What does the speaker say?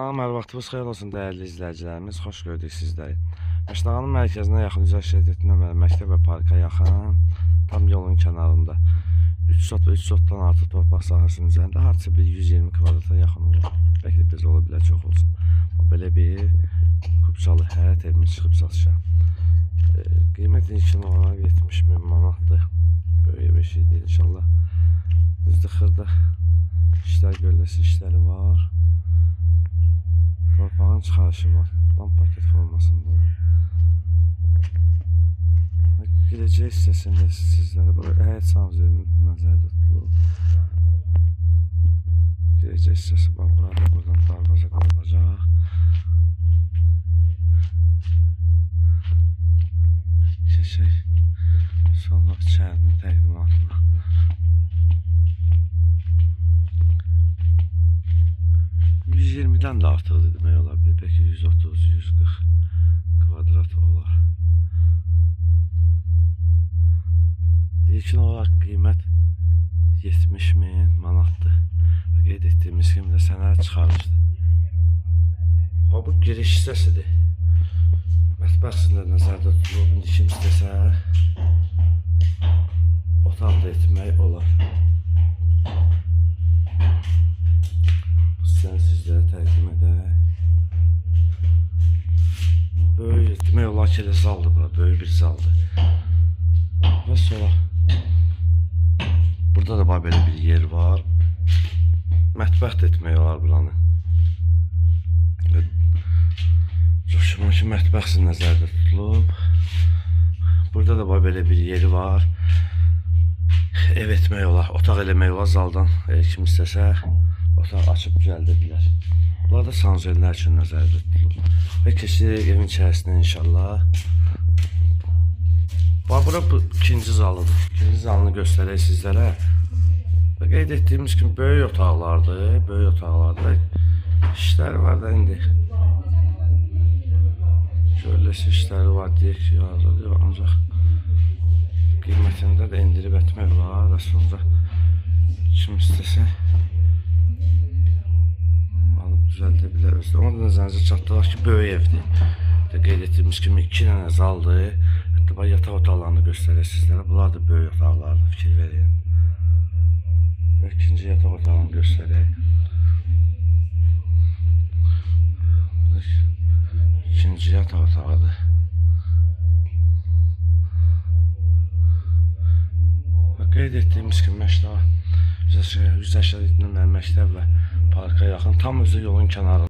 Salam, hər vaxtınız xeyir olsun dəyərli izləyicilərimiz. Xoş gördük sizləri. Məşdağanın mərkəzinə yaxın Üzər Şirkəti nömrəli məktəb və parka yaxın, tam yolun kənarında 3 sot və 3 sotdan artıq torpaq sahəsinin üzərində hardasa bir 120 kvadrata yaxın olur. Bəlkə də biz ola bilər, çox olsun. Belə bir Kupçalı həyət evimiz çıxıb satışa. Qiymət ilkin olaraq 70.000 manatdır. Böyük bir şey deyil inşallah. Düzdür, xırda işlər görüləsi işləri var. Torpağın çıxarışı var. Tam paket formasındadır. Girəcək hissəsində sizlərə həyət sanuzeli nəzərdə tutulur. Girəcək hissəsi bax burada. Buradan darvaza qoyulacaq. Keçək sonra içərinin təqdimatına. %20'den də artıqdır demək ola bilər. Bəlkə 130-140 kvadrat olar. İlkin olaraq qiymət 70.000 manatdır. Qeyd etdiyimiz kimi də sənəd çıxarıcıdır. Bu giriş hissəsidir. Mətbəxsində nəzərdə tutulub. İndi kim istəsə otaq da etmək olar. Sizlərə təqdim edək. Böyük demək olar ki, elə zaldır bura. Böyük bir zaldır. Və sonra burada da belə bir yer var. Mətbəx də etmək olar buranı. Coşulmuş mətbəxsin nəzərdə tutulub. Burada da belə bir yeri var. Ev etmək olar, otaq eləmək olar zaldan. Kim istəsə otaq açıb düzəldə bilər. Bunlar da sanuzellər üçün nəzərdə tutulub. Və keçirik evin içərisində inşallah. Bura bu ikinci zalıdır. İkinci zalını göstərək sizlərə. Və qeyd etdiyimiz kimi böyük otaqlardır. Böyük otaqlardır. İşləri var da indi. Görüləsi işləri var deyək ki, yazılıyor. Ancaq qiymətində də indirib etmək var. Və sonra kim istəsə düzəldə bilər özdə. Ona da nəzərinizə çatdıraq ki, böyük evdir. Qeyd etdiyimiz kimi 2 dənə zaldır. Hətta yataq otaqlarını göstərək sizlərə. Bunlar da böyük otaqlardır, fikir verin. Və ikinci yataq otağını göstərək. İkinci yataq otağıdır. Və qeyd etdiyimiz kimi Məşdağa Üzər Şirkəti nömrəli məktəb və parka yaxın, tam özü yolun kənarında.